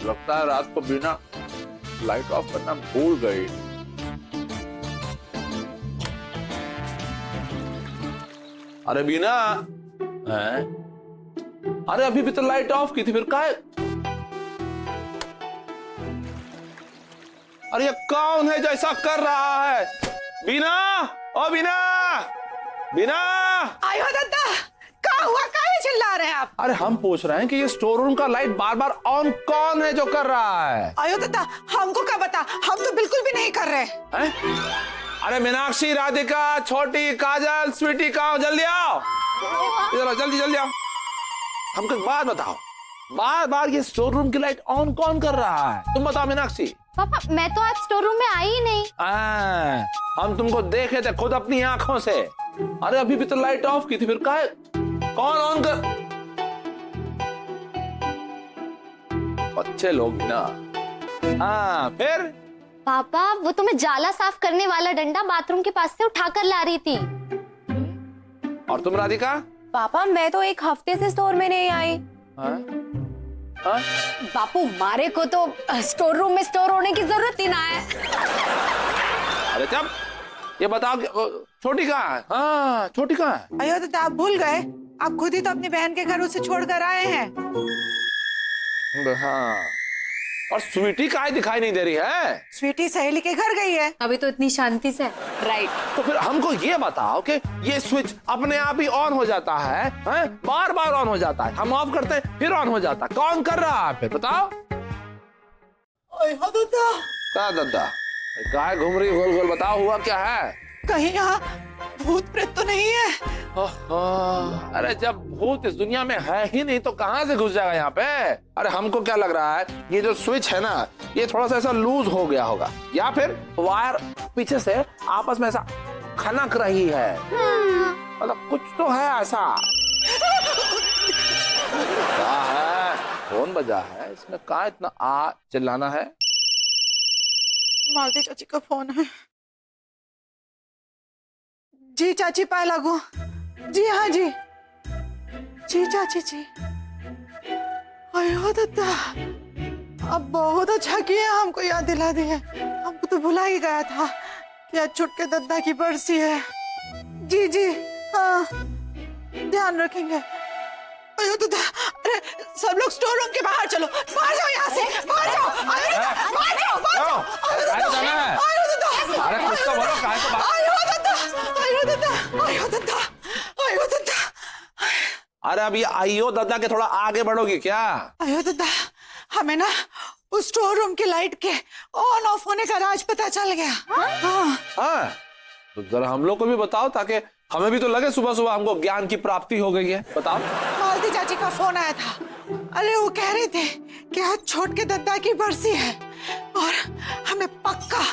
लगता है रात को बिना लाइट ऑफ करना भूल गई। अरे बीना, अरे अभी भी तो लाइट ऑफ की थी, फिर काहे? अरे ये कौन है जो ऐसा कर रहा है? बीना, ओ बीना, बीना! आयो दादा, क्या हुआ? काहे चिल्ला रहे हैं आप? अरे हम पूछ रहे हैं कि ये स्टोर रूम का लाइट बार बार ऑन कौन है जो कर रहा है? आयो दादा, हमको क्या पता, हम तो बिल्कुल भी नहीं कर रहे हैं? अरे मीनाक्षी, राधिका, छोटी, काजल, स्वीटी, कहाँ? जल्दी आओ, इधर आओ, जल्दी जल्दी आओ। हमको एक बात बताओ, बार बार ये स्टोर रूम की लाइट ऑन कौन कर रहा है? तुम बताओ मीनाक्षी। पापा, मैं तो आज स्टोर रूम में आई ही नहीं। हम तुमको देखे थे खुद अपनी आंखों से। अरे अभी भी तो लाइट ऑफ की थी, फिर काहे? कौन ऑन कर? अच्छे लोग ना। फिर पापा, वो तो मैं जाला साफ करने वाला डंडा बाथरूम के पास से उठाकर ला रही थी। और तुम राधिका? पापा, मैं तो एक हफ्ते से स्टोर में नहीं आई। बापू, मारे को तो स्टोर रूम में स्टोर होने की जरूरत ही ना है। अरे जब ये बताओ कि छोटी कहाँ है? हाँ, छोटी कहाँ है? अयो दादा, आप भूल गए, आप खुद ही तो अपनी बहन के घर उसे छोड़कर आए हैं। हाँ, और स्वीटी काहे दिखाई नहीं दे रही है? स्वीटी सहेली के घर गई है। अभी तो इतनी शांति से। राइट। तो फिर हमको ये बताओ कि ये स्विच अपने आप ही ऑन हो जाता है, बार बार ऑन हो जाता है, हम ऑफ करते हैं फिर ऑन हो जाता है, कौन कर रहा है फिर? बताओ। अयो दादा, क्या दादा, काहे घूम रही गोल गोल? बताओ, हुआ क्या है? कहीं यहाँ भूत प्रेत तो नहीं है? अरे जब भूत इस दुनिया में है ही नहीं तो कहाँ से घुस जाएगा यहाँ पे? अरे हमको क्या लग रहा है, ये जो स्विच है ना, ये थोड़ा सा ऐसा लूज हो गया होगा, या फिर वायर पीछे से आपस में ऐसा खनक रही है। मतलब कुछ तो है ऐसा। क्या है? फोन बजा है, इसमें कहाँ इतना चिल्लाना है? मालती चाची का फोन है। जी चाची, पाए लागू। जी हाँ जी, जी चाची जी। अयो दादा, अब बहुत अच्छा किया हमको याद दिला दिया। हमको तो भुला ही गया था कि आज छुटके दद्दा की बरसी है। जी जी, हाँ, ध्यान रखेंगे। अयो दादा, अरे सब लोग स्टोर रूम के बाहर चलो, बाहर जाओ, यहाँ से बाहर जाओ। अयो दादा, बाहर जाओ, बाहर जाओ। अयो दादा, अयो दादा, अरे कुछ तो बोलो, काहे को बाहर? अयो दादा, अयो दादा, अयो दादा, अयो दादा। अरे अब ये आइयो दादा के थोड़ा आगे बढ़ोगे क्या? अयो दादा, हमें ना उस स्टोर रूम की लाइट के ऑन ऑफ होने का राज पता चल गया। हाँ, तो जरा हम लोग को भी बताओ, ताकि हमें भी तो लगे सुबह सुबह हमको ज्ञान की प्राप्ति हो गई है। बताओ। मालती चाची का फोन आया था। अरे वो कह रहे थे कि आज छोटके दद्दा की बरसी है, और हमें पक्का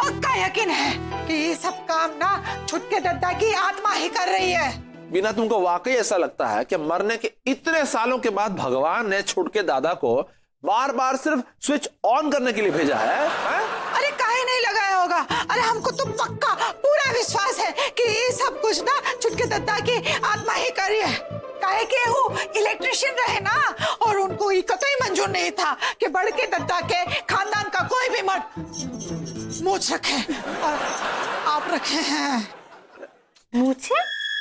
पक्का यकीन है कि ये सब काम ना छुटके दद्दा की आत्मा ही कर रही है। बिना, तुमको वाकई ऐसा लगता है कि मरने के इतने सालों के बाद भगवान ने छुटके दादा को बार बार सिर्फ स्विच ऑन करने के लिए भेजा है? अरे काहे नहीं लगाया होगा? अरे हमको तो पक्का पूरा विश्वास है कि ये सब कुछ ना छुटके दद्दा की आत्मा ही कर रही है। काहे कि वो इलेक्ट्रिशियन रहे ना, और उनको ये कतई मंजूर नहीं था कि बड़के दद्दा के खानदान का कोई भी मर्द मूछ रखे, और आप रखे हैं। मूछे?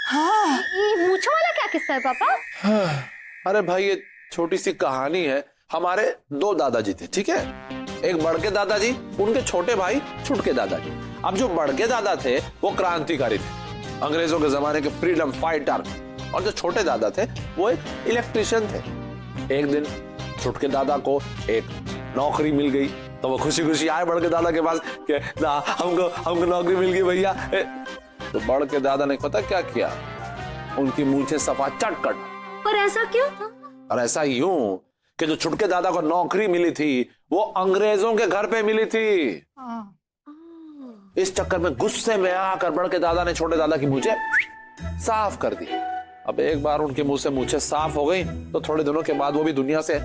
हाँ, ये मूछों वाला क्या किस्सा है पापा? अरे भाई, ये छोटी सी कहानी है। हमारे दो दादाजी थे, ठीक है? एक बड़के दादाजी, उनके छोटे भाई छुटके दादाजी। अब जो बड़के दादा थे वो क्रांतिकारी थे, अंग्रेजों के जमाने के फ्रीडम फाइटर, और जो छोटे दादा थे वो एक इलेक्ट्रिशियन थे। एक दिन छुटके दादा को एक नौकरी मिल गई, तो वो खुशी खुशी आए बड़के दादा के पास कि हमको नौकरी मिल गई भैया। तो बड़के दादा ने पता क्या किया? उनकी मूंछें सफा चट कट। पर ऐसा क्यों? और ऐसा यूं कि जो छुटके दादा को नौकरी मिली थी वो अंग्रेजों के घर पे मिली थी। इस चक्कर में गुस्से में आकर बड़के दादा ने छोटे दादा की मूंछें साफ कर दी। अब एक बार उनके मुंह से मूंछें साफ हो गई तो थोड़े दिनों के बाद वो भी दुनिया से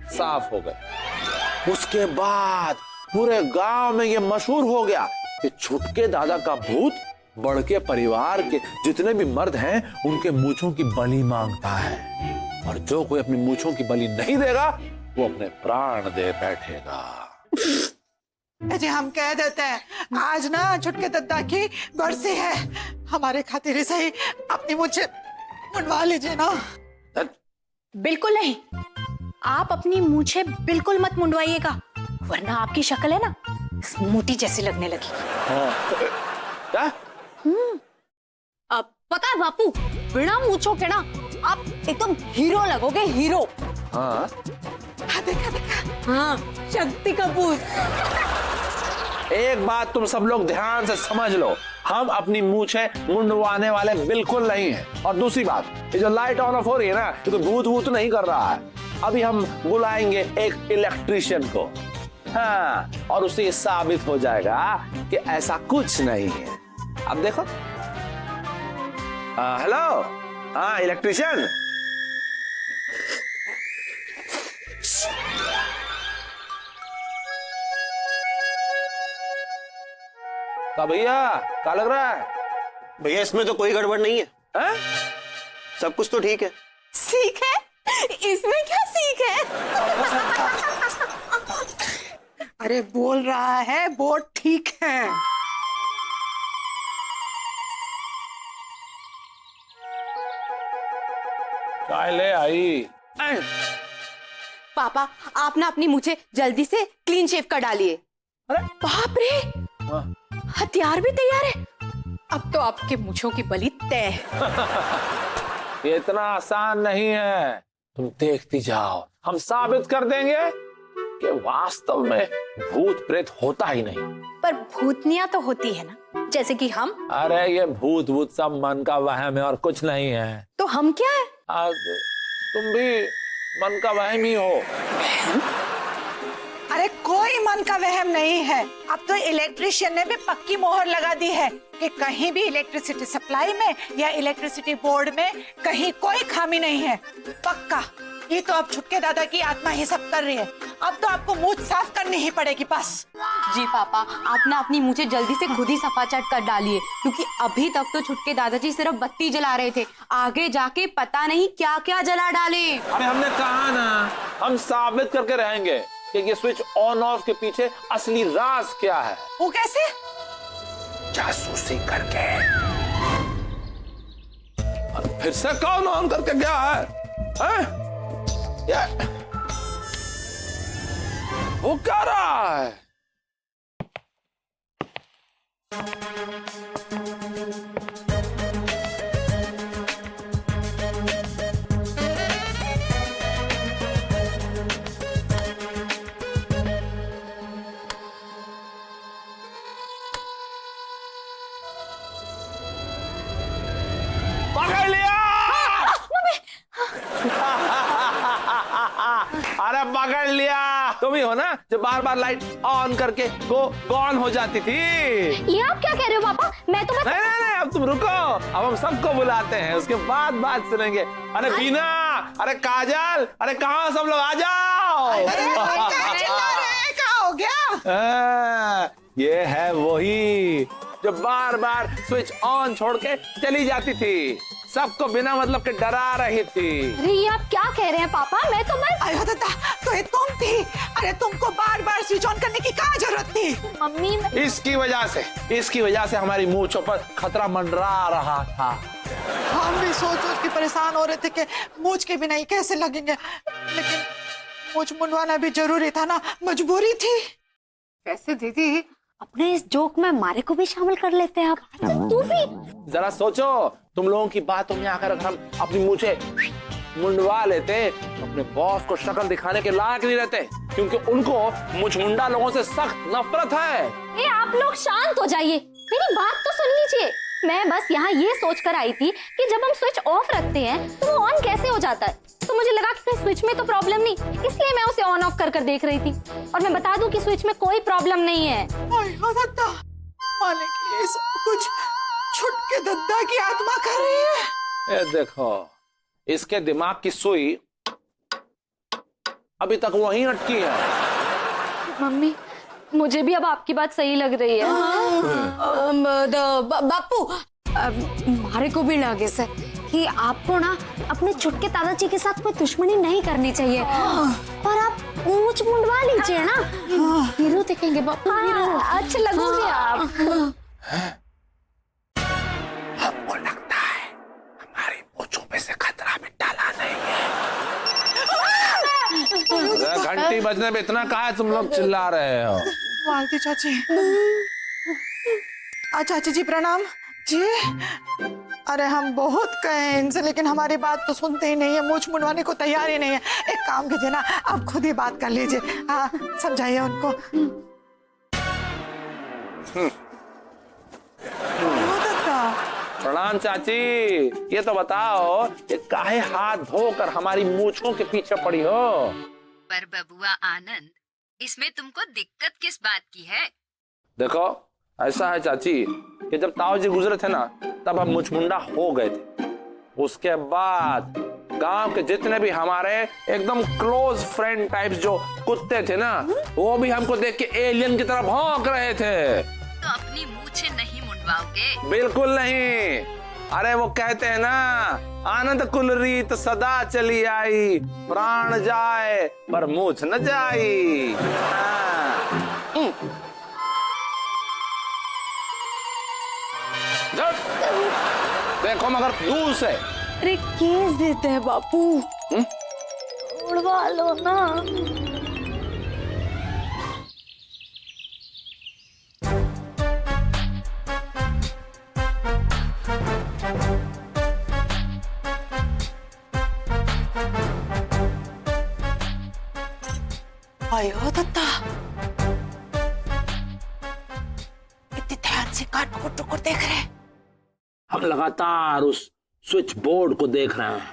साफ हो गए। उसके बाद पूरे गांव में ये मशहूर हो गया कि छुटके दादा का भूत बड़के परिवार के जितने भी मर्द हैं उनके मूंछों की बलि मांगता है, और जो कोई अपनी मूंछों की बलि नहीं देगा वो अपने प्राण दे बैठेगा। जी हम कह देते हैं आज ना छुटके दद्दा की बरसी है, हमारे खातिर ही सही अपनी मुझे मुंडवा लीजिए ना। बिल्कुल नहीं, आप अपनी मूछें बिल्कुल मत मुंडवाइएगा, वरना आपकी शक्ल है ना मोटी जैसी लगने लगी। क्या? अब पता है बापू, बिना मूछों के ना आप एकदम हीरो लगोगे, हीरो। हाँ देखा देखा। हाँ, शक्ति कपूर। एक बात तुम सब लोग ध्यान से समझ लो, हम अपनी मूछें मुंडवाने वाले बिल्कुल नहीं हैं। और दूसरी बात, ये जो लाइट ऑन ऑफ हो रही है ना, ये तो भूत भूत नहीं कर रहा है। अभी हम बुलाएंगे एक इलेक्ट्रिशियन को, हाँ, और उससे ये साबित हो जाएगा कि ऐसा कुछ नहीं है। अब देखो। हेलो, हाँ इलेक्ट्रिशियन। का भैया क्या लग रहा है? भैया इसमें तो कोई गड़बड़ नहीं है, हैं? सब कुछ तो ठीक है। सीख है? इसमें क्या सीख है? अरे बोल रहा है बोर्ड ठीक है। चाय ले आई। पापा, आप ना अपनी मूछें जल्दी से क्लीन शेव कर डालिए। अरे बाप रे, हाँ। हथियार भी तैयार है। अब तो आपके मूछों की बलि तय है। ये इतना आसान नहीं है, तुम देखती जाओ, हम साबित कर देंगे कि वास्तव में भूत प्रेत होता ही नहीं। पर भूतनिया तो होती है ना, जैसे कि हम। अरे ये भूत भूत सब मन का वहम है और कुछ नहीं है। तो हम क्या है? आज तुम भी मन का वहम ही हो। अरे कोई मन का वहम नहीं है, अब तो इलेक्ट्रिशियन ने भी पक्की मोहर लगा दी है कि कहीं भी इलेक्ट्रिसिटी सप्लाई में या इलेक्ट्रिसिटी बोर्ड में कहीं कोई खामी नहीं है, पक्का। ये तो अब छुटके दादा की आत्मा ही सब कर रही है, अब तो आपको मूंछ साफ करनी ही पड़ेगी बस। जी पापा, आप ना अपनी मूछें जल्दी से खुद ही सफाचट कर डालिए, क्योंकि अभी तक तो छुटके दादाजी सिर्फ बत्ती जला रहे थे, आगे जाके पता नहीं क्या क्या जला डाले। अरे हमने कहा ना, हम साबित करके रहेंगे कि ये स्विच ऑन ऑफ के पीछे असली राज क्या है। वो कैसे? जासूसी करके। और फिर से कौन ऑन करके गया है? हैं? वो क्या रहा है? पकड़ लिया! अरे पकड़ लिया! तुम ही हो ना जो बार बार लाइट ऑन करके गॉन हो जाती थी। ये आप क्या कह रहे हो पापा? मैं तो बस नहीं नहीं नहीं, अब तुम रुको, अब हम सबको बुलाते हैं, उसके बाद बात सुनेंगे। अरे बीना, अरे काजल, अरे कहाँ सब लोग, आ जाओ। क्या चिल्ला रहे हैं? क्या हो गया? ये है वही जो बार बार स्विच ऑन छोड़ के चली जाती थी, सबको बिना मतलब के डरा रही थी। अरे ये आप क्या कह रहे हैं पापा? मैं तो बस अरे दादा, तो ये तुम थी? अरे तुमको बार बार स्विच ऑन करने की क्या जरूरत थी? मम्मी इसकी वजह से हमारी मूंछों पर खतरा मंडरा रहा था। हम भी सोच सोच के परेशान हो रहे थे कि मूंछ के बिना ही कैसे लगेंगे, लेकिन मूंछ मुंडवाना भी जरूरी था ना, मजबूरी थी। कैसे दीदी, अपने इस जोक में हमारे को भी शामिल कर लेते हैं आप। तू भी जरा सोचो, तुम लोगों की बातों में आकर अगर हम अपनी मूंछें मुंडवा लेते तो अपने बॉस को शक्ल दिखाने के लायक नहीं रहते, क्योंकि उनको मुंछमुंडा लोगों से सख्त नफरत है। ए, आप लोग शांत हो जाइए, मेरी बात तो सुन लीजिए। मैं बस यहाँ ये सोच कर आई थी कि जब हम स्विच ऑफ रखते हैं तो वो ऑन कैसे हो जाता है, तो मुझे लगा कि स्विच में तो प्रॉब्लम नहीं, इसलिए मैं उसे ऑन ऑफ कर कर देख रही थी। और मैं बता दूं कि स्विच में कोई प्रॉब्लम नहीं है। माने कि ये सब कुछ छुटके दद्दा की आत्मा कर रही है। ये देखो, इसके दिमाग की सुई अभी तक वहीं अटकी है। मम्मी, मुझे भी अब आपकी बात सही लग रही है। बापू हमारे को भी लगे से कि आपको ना अपने छुटके दादाजी के साथ कोई दुश्मनी नहीं करनी चाहिए, और आप मूंछ मुंडवा लीजिए ना, हीरो दिखेंगे बापू। हाँ, अच्छे लगोगे आप। हमको लगता है हमारी मूंछों पे से खतरा भी टला नहीं है। घंटी बजने में इतना कहा तुम लोग चिल्ला रहे हो? मालती चाची। चाची जी प्रणाम जी। अरे हम बहुत कहे इनसे, लेकिन हमारी बात तो सुनते ही नहीं है, मूंछ मुंडवाने को तैयार ही नहीं है। एक काम कीजिए ना, आप खुद ही बात कर लीजिए। हाँ, समझाइए उनको। प्रणाम चाची। ये तो बताओ कि काहे हाथ धोकर हमारी मूंछों के पीछे पड़ी हो? पर बबुआ आनंद, इसमें तुमको दिक्कत किस बात की है? देखो ऐसा है चाची कि जब ताऊ जी गुजरे थे ना, तब हम मुचमुंडा हो गए थे। उसके बाद गांव के जितने भी हमारे एकदम क्लोज फ्रेंड टाइप्स जो कुत्ते थे ना, वो भी हमको देख के एलियन की तरह भौंक रहे थे। तो अपनी मूछें नहीं मुंडवाओगे? बिल्कुल नहीं। अरे वो कहते हैं ना, आनंद कुल रीत सदा चली आई, प्राण जाए पर मूछ न जाई। देखो मगर दूर से। अरे क्या जिद है बापू? उड़वा लो ना। आयो दत्ता, इतने ध्यान से काट टुकुर देख रहे। हम लगातार उस स्विच बोर्ड को देख रहे हैं।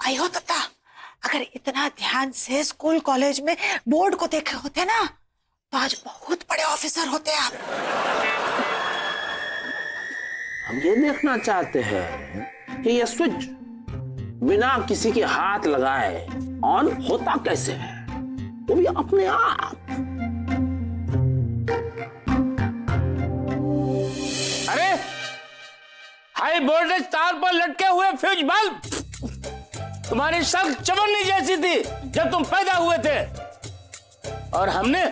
आयो दत्ता, अगर इतना ध्यान से स्कूल कॉलेज में बोर्ड को देखे होते ना, तो आज बहुत बड़े ऑफिसर होते आप। हम ये देखना चाहते हैं कि यह स्विच बिना किसी के हाथ लगाए ऑन होता कैसे है, वो भी अपने आप। अरे हाई वोल्टेज तार पर लटके हुए फ्यूज बल्ब तुम्हारी शक्ल चवन्नी जैसी थी जब तुम पैदा हुए थे, और हमने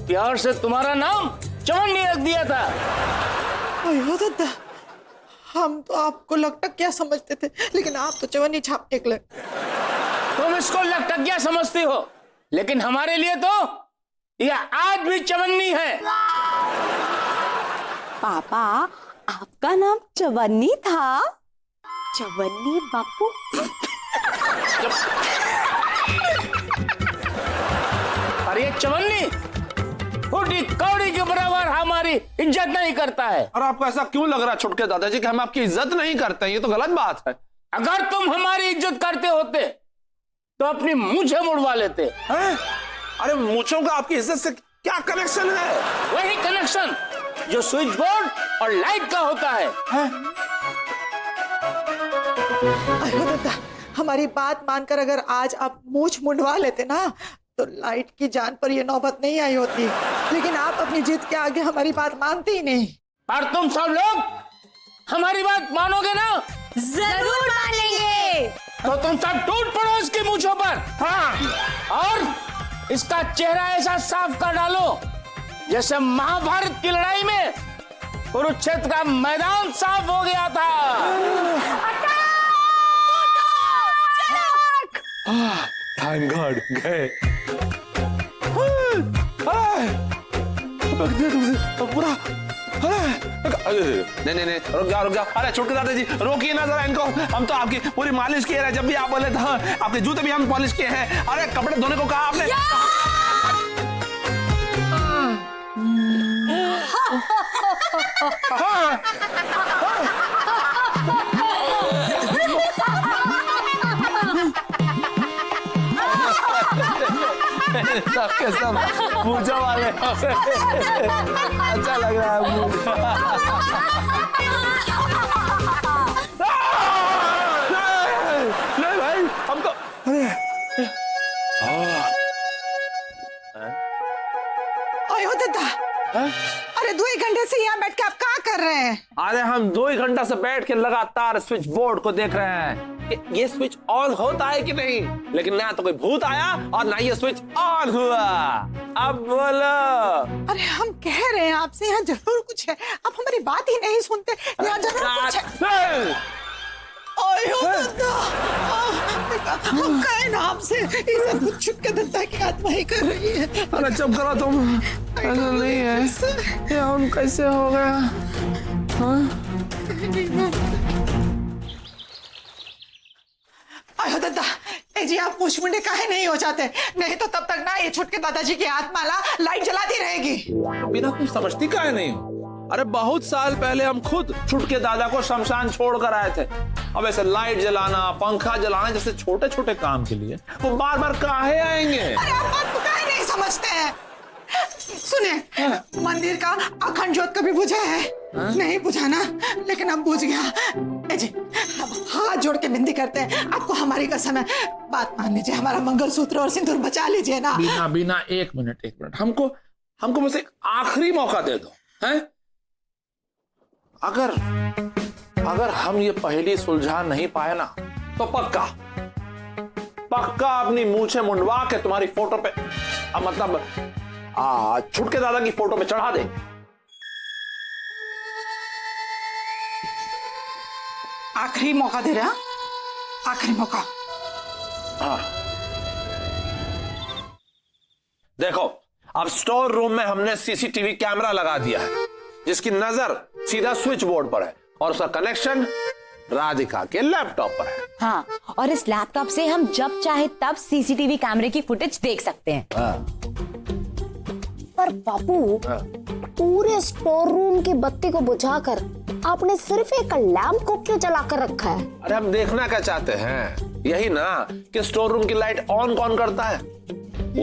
प्यार से तुम्हारा नाम चवन्नी रख दिया था। आयो दत्ता, हम तो आपको लकटकिया समझते थे, लेकिन आप तो चवन्नी छाप निकले। तुम इसको लकटकिया समझती हो, लेकिन हमारे लिए तो यह आज भी चवन्नी है। पापा, आपका नाम चवन्नी था? चवन्नी बापू? और ये चवन्नी फूटी कौड़ी के बराबर हमारी इज्जत नहीं करता है। और आपको ऐसा क्यों लग रहा है छुटके दादाजी कि हम आपकी इज्जत नहीं करते हैं? ये तो गलत बात है। अगर तुम हमारी इज्जत करते होते तो अपनी मूंछें मुड़वा लेते। हैं? अरे मूंछों का आपकी इज्जत से क्या कनेक्शन है? वही कनेक्शन जो स्विच बोर्ड और लाइट का होता है। आयो दत्ता, हमारी बात मानकर अगर आज आप मूंछ मुंडवा लेते ना, तो लाइट की जान पर यह नौबत नहीं आई होती। लेकिन आप अपनी जिद के आगे हमारी बात मानते ही नहीं। और तुम सब लोग हमारी बात मानोगे ना? जरूर मानेंगे। तो तुम सब टूट पड़ो इसकी मूंछों पर। हाँ, और इसका चेहरा ऐसा साफ कर डालो जैसे महाभारत की लड़ाई में कुरुक्षेत्र का मैदान साफ हो गया था। थैंक गॉड गए। पूरा नहीं रुक जाओ। अरे छुटके दादाजी रोकिए ना जरा इनको। हम तो आपकी पूरी मालिश किए रहे, जब भी आप बोले था आपके जूते भी हम पॉलिश किए हैं। अरे कपड़े धोने को कहा आपने। सबके सब पूजा वाले अच्छा लग रहा है नहीं भाई, हम तो अरे हम 2 ही घंटा से बैठ के लगातार स्विच बोर्ड को देख रहे हैं कि ये स्विच ऑन होता है कि नहीं, लेकिन ना तो कोई भूत आया और ना ये स्विच ऑन हुआ। अब बोलो। अरे हम कह रहे हैं आपसे, यहाँ जरूर कुछ है, आप हमारी बात ही नहीं सुनते। यहाँ जरूर कुछ है। आयो दादा, हम कहे ना आपसे, ये सब कुछ छुटके दत्ता की आत्मा ही कर रही है। अरे चुप करो तुम, ऐसा नहीं है, ये ऑन कैसे हो गया? आयो दादा, ए जी आप मुझ मुंडे काहे नहीं हो जाते, नहीं तो तब तक ना ये छुटके दादाजी की आत्मा ला लाइट जलाती रहेगी। बिना तुम समझती काहे नहीं हो? अरे बहुत साल पहले हम खुद छुटके दादा को शमशान छोड़ कर आए थे। अब ऐसे लाइट जलाना, पंखा जलाना जैसे छोटे छोटे काम के लिए वो बार बार काहे आएंगे? अरे आप बात को काहे नहीं समझते हैं? सुने, मंदिर का अखंड ज्योत कभी बुझा है? नहीं बुझा ना, लेकिन अब बुझ गया। ए जी, अब हाथ जोड़ के विनती करते हैं आपको, हमारी कसम है, बात मान लीजिए, हमारा मंगलसूत्र और सिंदूर बचा लीजिए ना। बिना एक मिनट हमको बस एक आखिरी मौका दे दो, हैं? अगर हम ये पहेली सुलझा नहीं पाए ना, तो पक्का अपनी मूंछें मुंडवा के तुम्हारी फोटो पे, मतलब छुटके दादा की फोटो पे चढ़ा दे। आखिरी मौका दे रहा, आखिरी मौका। हाँ देखो, अब स्टोर रूम में हमने सीसीटीवी कैमरा लगा दिया है, जिसकी नजर सीधा स्विच बोर्ड पर है और उसका कनेक्शन राधिका के लैपटॉप पर है। हाँ, और इस लैपटॉप से हम जब चाहे तब सीसीटीवी कैमरे की फुटेज देख सकते हैं। पर बापू, पूरे स्टोर रूम की बत्ती को बुझाकर आपने सिर्फ एक लैंप को क्यों जलाकर रखा है? अरे हम देखना क्या चाहते हैं? यही ना कि स्टोर रूम की लाइट ऑन कौन करता है।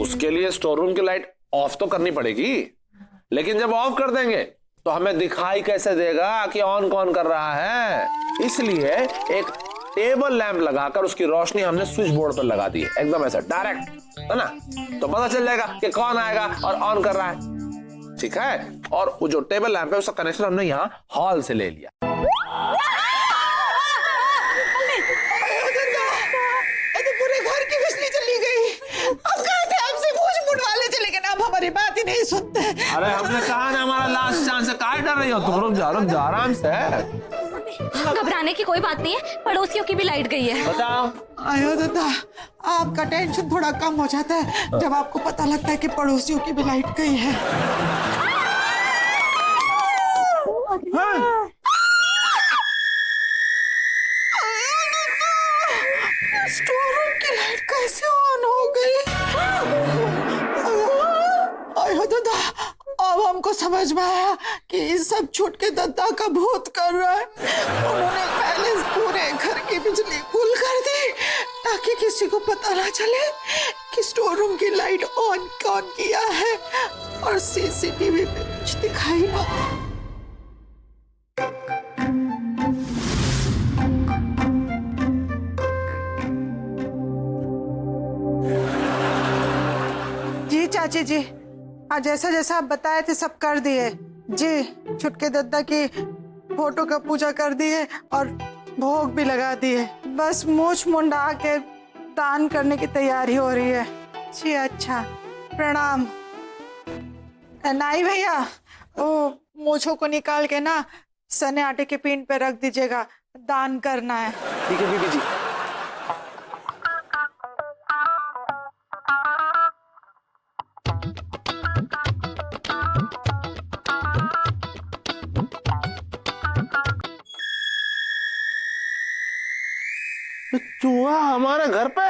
उसके लिए स्टोर रूम की लाइट ऑफ तो करनी पड़ेगी, लेकिन जब ऑफ कर देंगे तो हमें दिखाई कैसे देगा कि ऑन कौन कर रहा है? इसलिए एक टेबल लैंप लगाकर उसकी रोशनी हमने स्विच बोर्ड पर लगा दी है, एकदम ऐसा डायरेक्ट, है ना? तो पता चल जाएगा कि कौन आएगा और ऑन कर रहा है। ठीक है, और वो जो टेबल लैंप है उसका कनेक्शन हमने यहाँ हॉल से ले लिया। पूरे घर की बिजली चली गई। अब कहा थे आपसे मूंछ मुंडवा लेते, लेकिन अब हमारी बात ही नहीं सुनते। अरे हमने कहा ना हमारा लास्ट चांस है, काहे डर रही हो तुम? रुक जा आराम से। घबराने की कोई बात नहीं है, पड़ोसियों की भी लाइट गई है। बताओ। आयो दादा, आपका टेंशन थोड़ा कम हो जाता है जब आपको पता लगता है कि पड़ोसियों की भी लाइट गई है। हाँ। स्टोर रूम की लाइट कैसे ऑन हो गई? आयो दादा, अब हमको समझ में आया कि ये सब छुटके दत्ता का भूत कर रहा है। उन्होंने पहले पूरे घर की बिजली गुल कर दी ताकि किसी को पता ना चले कि स्टोर रूम की लाइट ऑन कौन किया है, और सीसीटीवी पे कुछ दिखाई ना। जी चाची जी, आज जैसा जैसा आप बताए थे सब कर दिए जी। छुटके दत्ता की फोटो का पूजा कर दी है और भोग भी लगा दिए। बस मूछ मुंडा के दान करने की तैयारी हो रही है जी। अच्छा, प्रणाम। नाई भैया, वो मूछों को निकाल के ना सने आटे के पिंड पे रख दीजिएगा, दान करना है। ठीक है बीबी जी। चूहा हमारे घर पे?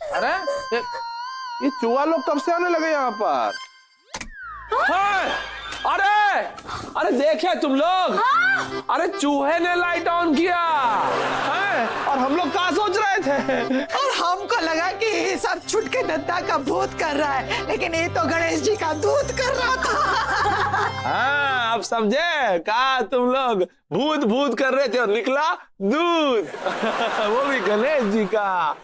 अरे ये चूहा लोग कब से आने लगे यहाँ पर? हाँ, अरे देखे तुम लोग? अरे चूहे ने लाइट ऑन किया है, और हम लोग क्या सोच रहे थे? और हमको लगा कि ये सब छुटके दत्ता का भूत कर रहा है, लेकिन ये तो गणेश जी का दूध कर रहा था। हाँ, अब समझे? कहा तुम लोग भूत कर रहे थे और निकला दूध। वो भी गणेश जी का।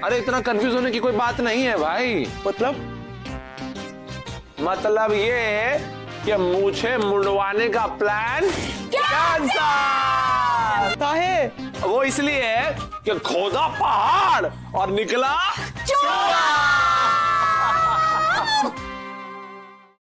अरे इतना कंफ्यूज होने की कोई बात नहीं है भाई। मतलब ये कि मुझे मुंडवाने का प्लान कैंसल। काहे? वो इसलिए कि खोदा पहाड़ और निकला चूहा।